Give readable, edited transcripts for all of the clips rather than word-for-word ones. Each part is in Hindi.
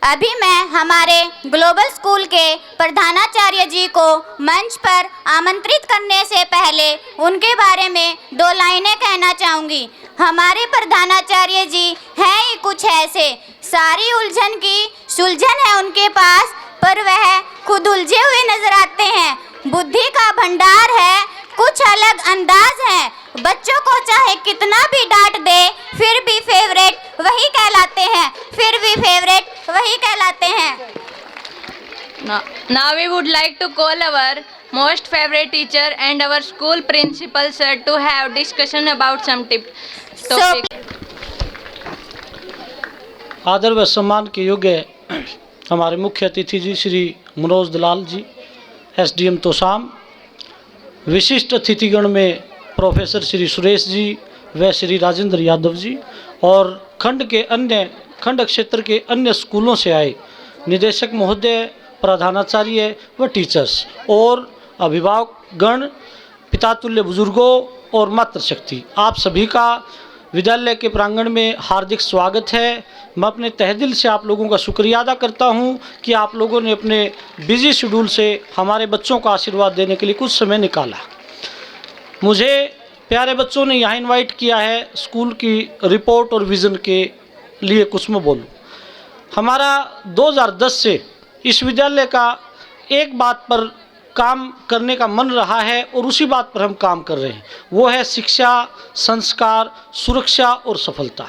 अभी मैं हमारे ग्लोबल स्कूल के प्रधानाचार्य जी को मंच पर आमंत्रित करने से पहले उनके बारे में 2 लाइनें कहना चाहूँगी। हमारे प्रधानाचार्य जी हैं ही कुछ ऐसे, सारी उलझन की सुलझन है उनके पास, पर वह खुद उलझे हुए नजर आते हैं। बुद्धि का भंडार है, कुछ अलग अंदाज है। बच्चों को चाहे कितना भी डांट दे, फिर भी फेवरेट वही कहलाते हैं, फिर भी फेवरेट वही कहलाते हैं। Now we would like to call our most favorite teacher and our school principal sir to have discussion about some topic. आदर व सम्मान के योग्य हमारे मुख्य अतिथि जी श्री मनोज दलाल जी, एसडीएम तोशाम, विशिष्ट अतिथिगण में प्रोफेसर श्री सुरेश जी व श्री राजेंद्र यादव जी, और खंड क्षेत्र के अन्य स्कूलों से आए निदेशक महोदय, प्रधानाचार्य व टीचर्स और अभिभावकगण, पितातुल्य बुजुर्गों और मातृशक्ति, आप सभी का विद्यालय के प्रांगण में हार्दिक स्वागत है। मैं अपने तहे दिल से आप लोगों का शुक्रिया अदा करता हूं कि आप लोगों ने अपने बिजी शेड्यूल से हमारे बच्चों का आशीर्वाद देने के लिए कुछ समय निकाला। मुझे प्यारे बच्चों ने यहाँ इनवाइट किया है स्कूल की रिपोर्ट और विज़न के लिए कुछ मैं बोलूँ। हमारा 2010 से इस विद्यालय का एक बात पर काम करने का मन रहा है और उसी बात पर हम काम कर रहे हैं, वो है शिक्षा, संस्कार, सुरक्षा और सफलता।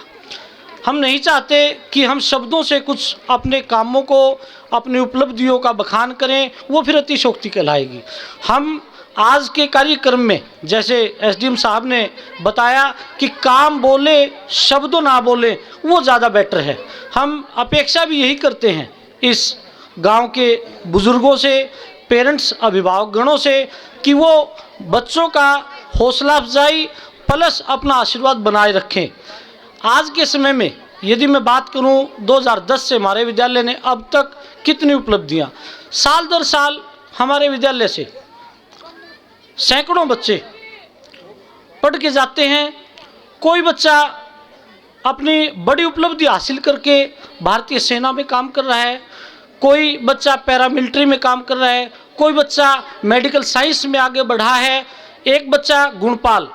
हम नहीं चाहते कि हम शब्दों से कुछ अपने कामों को, अपनी उपलब्धियों का बखान करें, वो फिर अतिशोक्ति कहलाएगी। हम आज के कार्यक्रम में जैसे एसडीएम साहब ने बताया कि काम बोले शब्दों ना बोले, वो ज़्यादा बेटर है। हम अपेक्षा भी यही करते हैं इस गांव के बुज़ुर्गों से, पेरेंट्स, अभिभावकगणों से, कि वो बच्चों का हौसला अफजाई प्लस अपना आशीर्वाद बनाए रखें। आज के समय में यदि मैं बात करूं 2010 से हमारे विद्यालय ने अब तक कितनी उपलब्धियां, साल दर साल हमारे विद्यालय से सैकड़ों बच्चे पढ़ के जाते हैं। कोई बच्चा अपनी बड़ी उपलब्धि हासिल करके भारतीय सेना में काम कर रहा है, कोई बच्चा पैरामिलिट्री में काम कर रहा है, कोई बच्चा मेडिकल साइंस में आगे बढ़ा है, एक बच्चा गुणपाल,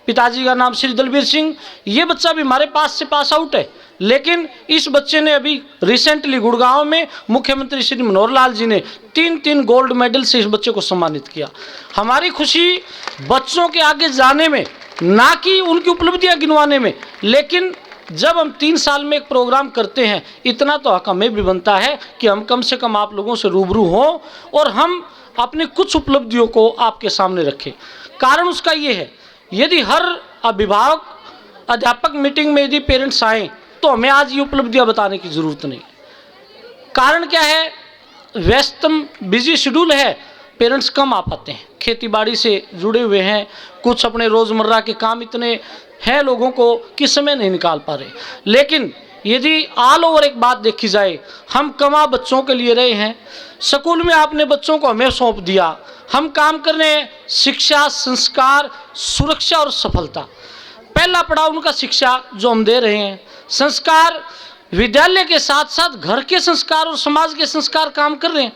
पिताजी का नाम श्री दलबीर सिंह, ये बच्चा भी हमारे पास से पास आउट है। लेकिन इस बच्चे ने अभी रिसेंटली गुड़गांव में मुख्यमंत्री श्री मनोहर लाल जी ने 3 गोल्ड मेडल से इस बच्चे को सम्मानित किया। हमारी खुशी बच्चों के आगे जाने में, ना कि उनकी उपलब्धियां गिनवाने में। लेकिन जब हम 3 साल में एक प्रोग्राम करते हैं, इतना तो हक हमें भी बनता है कि हम कम से कम आप लोगों से रूबरू हों और हम अपनी कुछ उपलब्धियों को आपके सामने रखें। कारण उसका ये है, यदि हर अभिभावक, अध्यापक मीटिंग में यदि पेरेंट्स आएँ तो हमें आज ये उपलब्धियां बताने की ज़रूरत नहीं। कारण क्या है, व्यस्तम बिजी शेड्यूल है, पेरेंट्स कम आ पाते हैं, खेती बाड़ी से जुड़े हुए हैं, कुछ अपने रोज़मर्रा के काम इतने हैं लोगों को कि समय नहीं निकाल पा रहे। लेकिन यदि ऑल ओवर एक बात देखी जाए, हम कमा बच्चों के लिए रहे हैं, स्कूल में आपने बच्चों को हमें सौंप दिया, हम काम कर रहे हैं शिक्षा, संस्कार, सुरक्षा और सफलता। पहला पड़ाव उनका शिक्षा जो हम दे रहे हैं, संस्कार विद्यालय के साथ साथ घर के संस्कार और समाज के संस्कार काम कर रहे हैं।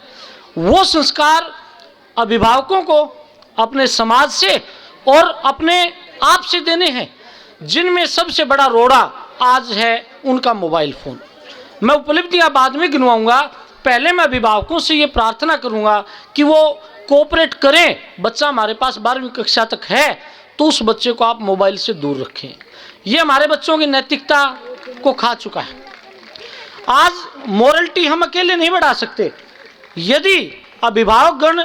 वो संस्कार अभिभावकों को अपने समाज से और अपने आप से देने हैं, जिनमें सबसे बड़ा रोड़ा आज है उनका मोबाइल फ़ोन। मैं उपलब्धियां बाद में गिनवाऊंगा, पहले मैं अभिभावकों से ये प्रार्थना करूंगा कि वो कोऑपरेट करें। बच्चा हमारे पास 12वीं कक्षा तक है तो उस बच्चे को आप मोबाइल से दूर रखें। ये हमारे बच्चों की नैतिकता को खा चुका है। आज मोरलिटी हम अकेले नहीं बढ़ा सकते, यदि अभिभावकगण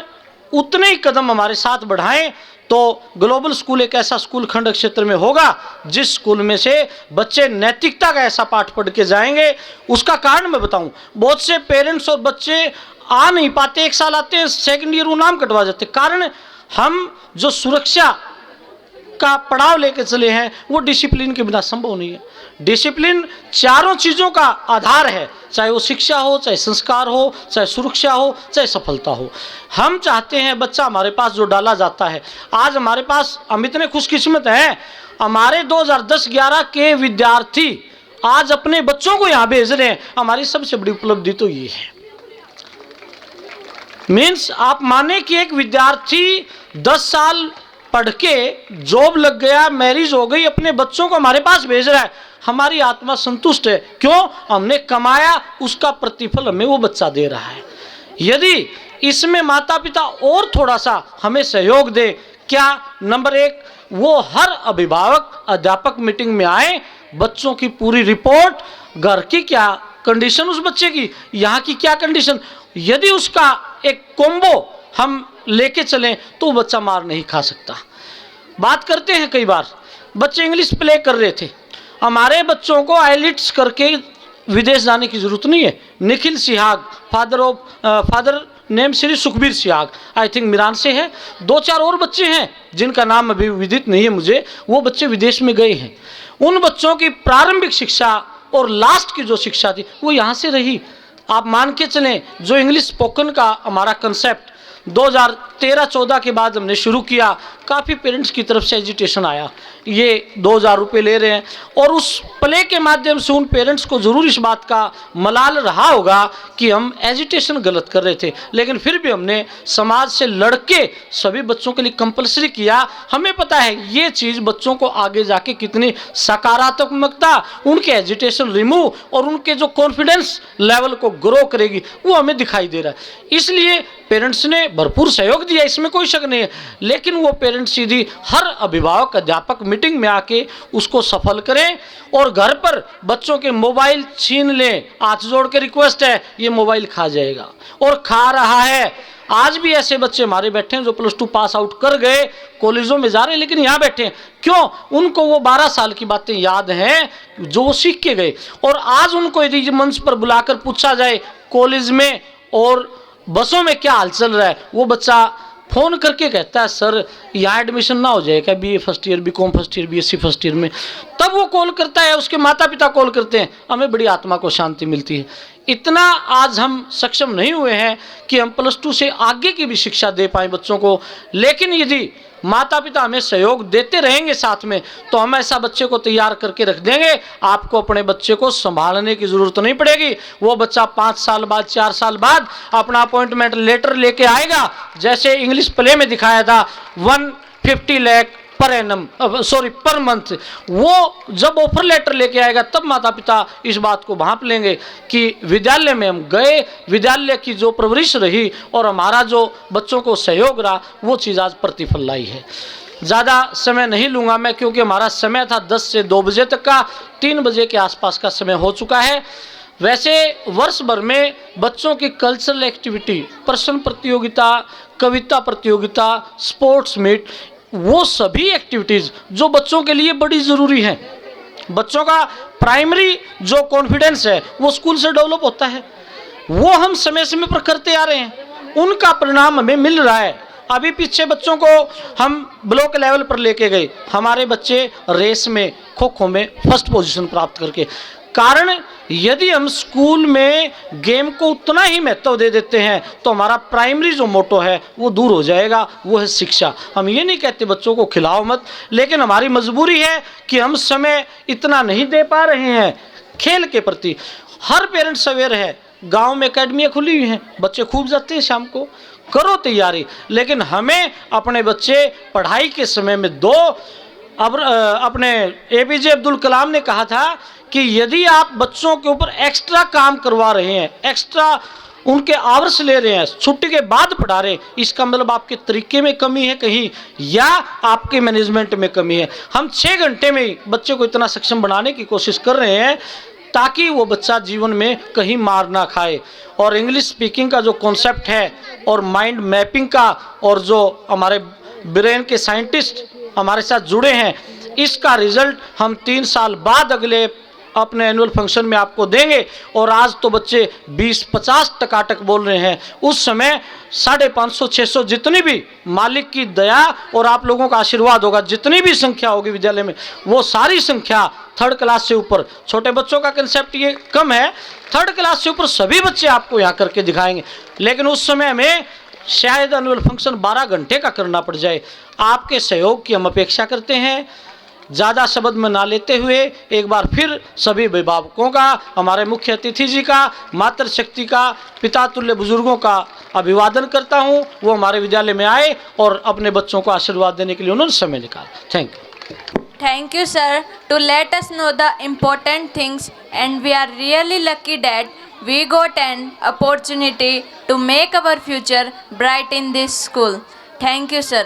उतने ही कदम हमारे साथ बढ़ाएं तो ग्लोबल स्कूल एक ऐसा स्कूल खंड क्षेत्र में होगा जिस स्कूल में से बच्चे नैतिकता का ऐसा पाठ पढ़ के जाएंगे। उसका कारण मैं बताऊं, बहुत से पेरेंट्स और बच्चे आ नहीं पाते, 1 साल आते हैं, सेकंड ईयर वो नाम कटवा जाते। कारण हम जो सुरक्षा का पड़ाव लेके चले हैं वो डिसिप्लिन के बिना संभव नहीं है। डिसिप्लिन चारों चीज़ों का आधार है, चाहे वो शिक्षा हो, चाहे संस्कार हो, चाहे सुरक्षा हो, चाहे सफलता हो। हम चाहते हैं बच्चा हमारे पास जो डाला जाता है, आज हमारे पास हम इतने खुशकिस्मत हैं, हमारे 2010-11 के विद्यार्थी आज अपने बच्चों को यहाँ भेज रहे हैं, हमारी सबसे बड़ी उपलब्धि तो ये है। मीन्स आप माने कि एक विद्यार्थी 10 साल पढ़ के जॉब लग गया, मैरिज हो गई, अपने बच्चों को हमारे पास भेज रहा है, हमारी आत्मा संतुष्ट है। क्यों? हमने कमाया, उसका प्रतिफल हमें वो बच्चा दे रहा है। यदि इसमें माता पिता और थोड़ा सा हमें सहयोग दे, क्या? नंबर 1, वो हर अभिभावक अध्यापक मीटिंग में आए, बच्चों की पूरी रिपोर्ट, घर की क्या कंडीशन उस बच्चे की, यहाँ की क्या कंडीशन, यदि उसका एक कॉम्बो हम लेके चलें तो बच्चा मार नहीं खा सकता। बात करते हैं कई बार, बच्चे इंग्लिश प्ले कर रहे थे, हमारे बच्चों को आईलिट्स करके विदेश जाने की जरूरत नहीं है। Nikhil Sihag, father name Shri Sukhbir Sihag, I think Miran से है, 2-4 और बच्चे हैं जिनका नाम अभी विदित नहीं है मुझे, वो बच्चे विदेश में गए हैं। उन बच्चों की प्रारंभिक शिक्षा और लास्ट की जो शिक्षा थी वो यहाँ से रही। आप मान के चलें, जो इंग्लिश स्पोकन का हमारा कंसेप्ट 2013-14 के बाद हमने शुरू किया, काफ़ी पेरेंट्स की तरफ से एजिटेशन आया, ये 2000 रुपये ले रहे हैं, और उस प्ले के माध्यम से उन पेरेंट्स को ज़रूर इस बात का मलाल रहा होगा कि हम एजिटेशन गलत कर रहे थे, लेकिन फिर भी हमने समाज से लड़के सभी बच्चों के लिए कंपलसरी किया। हमें पता है ये चीज़ बच्चों को आगे जाके कितनी सकारात्मकता, उनके एजिटेशन रिमूव और उनके जो कॉन्फिडेंस लेवल को ग्रो करेगी, वो हमें दिखाई दे रहा है। इसलिए पेरेंट्स ने भरपूर सहयोग दिया, इसमें कोई शक नहीं है, लेकिन वो पेरेंट्स सीधी हर अभिभावक अध्यापक मीटिंग में आके उसको सफल करें और घर पर बच्चों के मोबाइल छीन लें। हाथ जोड़ के रिक्वेस्ट है, ये मोबाइल खा जाएगा और खा रहा है। आज भी ऐसे बच्चे हमारे बैठे हैं जो +2 पास आउट कर गए, कॉलेजों में जा रहे हैं, लेकिन यहाँ बैठे हैं। क्यों? उनको वो 12 साल की बातें याद हैं जो वो सीख के गए, और आज उनको यदि मंच पर बुलाकर पूछा जाए कॉलेज में और बसों में क्या हाल चल रहा है, वो बच्चा फ़ोन करके कहता है सर यहाँ एडमिशन ना हो जाए क्या, BA first year, BCom first year, BSc first year में। तब वो कॉल करता है, उसके माता पिता कॉल करते हैं, हमें बड़ी आत्मा को शांति मिलती है। इतना आज हम सक्षम नहीं हुए हैं कि हम +2 से आगे की भी शिक्षा दे पाएँ बच्चों को, लेकिन यदि माता पिता हमें सहयोग देते रहेंगे साथ में, तो हम ऐसा बच्चे को तैयार करके रख देंगे, आपको अपने बच्चे को संभालने की ज़रूरत नहीं पड़ेगी। वो बच्चा 5 साल बाद, 4 साल बाद अपना अपॉइंटमेंट लेटर लेके आएगा, जैसे इंग्लिश प्ले में दिखाया था 150 लाख पर मंथ। वो जब ऑफर लेटर लेके आएगा तब माता पिता इस बात को भांप लेंगे कि विद्यालय में हम गए, विद्यालय की जो परवरिश रही और हमारा जो बच्चों को सहयोग रहा, वो चीज़ आज प्रतिफल लाई है। ज़्यादा समय नहीं लूँगा मैं, क्योंकि हमारा समय था 10 से 2 बजे तक का, 3 बजे के आसपास का समय हो चुका है। वैसे वर्ष भर में बच्चों की कल्चरल एक्टिविटी, प्रश्न प्रतियोगिता, कविता प्रतियोगिता, स्पोर्ट्स मीट, वो सभी एक्टिविटीज़ जो बच्चों के लिए बड़ी ज़रूरी हैं। बच्चों का प्राइमरी जो कॉन्फिडेंस है वो स्कूल से डेवलप होता है, वो हम समय समय पर करते आ रहे हैं, उनका परिणाम हमें मिल रहा है। अभी पीछे बच्चों को हम ब्लॉक लेवल पर लेके गए, हमारे बच्चे रेस में, खो खो में फर्स्ट पोजीशन प्राप्त करके। कारण यदि हम स्कूल में गेम को उतना ही महत्व दे देते हैं तो हमारा प्राइमरी जो मोटो है वो दूर हो जाएगा, वो है शिक्षा। हम ये नहीं कहते बच्चों को खिलाओ मत, लेकिन हमारी मजबूरी है कि हम समय इतना नहीं दे पा रहे हैं खेल के प्रति। हर पेरेंट्स अवेयर है, गांव में एकेडमियाँ खुली हुई हैं, बच्चे खूब जाते हैं शाम को, करो तैयारी, लेकिन हमें अपने बच्चे पढ़ाई के समय में दो। अब अपने APJ अब्दुल कलाम ने कहा था कि यदि आप बच्चों के ऊपर एक्स्ट्रा काम करवा रहे हैं, एक्स्ट्रा उनके आवर्स ले रहे हैं, छुट्टी के बाद पढ़ा रहे हैं, इसका मतलब आपके तरीके में कमी है कहीं, या आपके मैनेजमेंट में कमी है। हम 6 घंटे में ही बच्चे को इतना सक्षम बनाने की कोशिश कर रहे हैं ताकि वो बच्चा जीवन में कहीं मार ना खाए। और इंग्लिश स्पीकिंग का जो कॉन्सेप्ट है और माइंड मैपिंग का, और जो हमारे ब्रेन के साइंटिस्ट हमारे साथ जुड़े हैं, इसका रिजल्ट हम 3 साल बाद अगले अपने एनुअल फंक्शन में आपको देंगे। और आज तो बच्चे 20-50 टकाटक बोल रहे हैं, उस समय 550-600 जितनी भी मालिक की दया और आप लोगों का आशीर्वाद होगा, जितनी भी संख्या होगी विद्यालय में, वो सारी संख्या 3rd क्लास से ऊपर, छोटे बच्चों का कंसेप्ट ये कम है, 3rd क्लास से ऊपर सभी बच्चे आपको यहाँ करके दिखाएंगे। लेकिन उस समय हमें शायद एनुअल फंक्शन 12 घंटे का करना पड़ जाए। आपके सहयोग की हम अपेक्षा करते हैं। ज़्यादा शब्द में ना लेते हुए एक बार फिर सभी अभिभावकों का, हमारे मुख्य अतिथि जी का, मातृशक्ति का, पिता तुल्य बुजुर्गों का अभिवादन करता हूँ। वो हमारे विद्यालय में आए और अपने बच्चों को आशीर्वाद देने के लिए उन्होंने समय निकाला। Thank you. Thank you, sir, to let us know the important things, and we are really lucky that we got an opportunity to make our future bright in this school. Thank you, sir.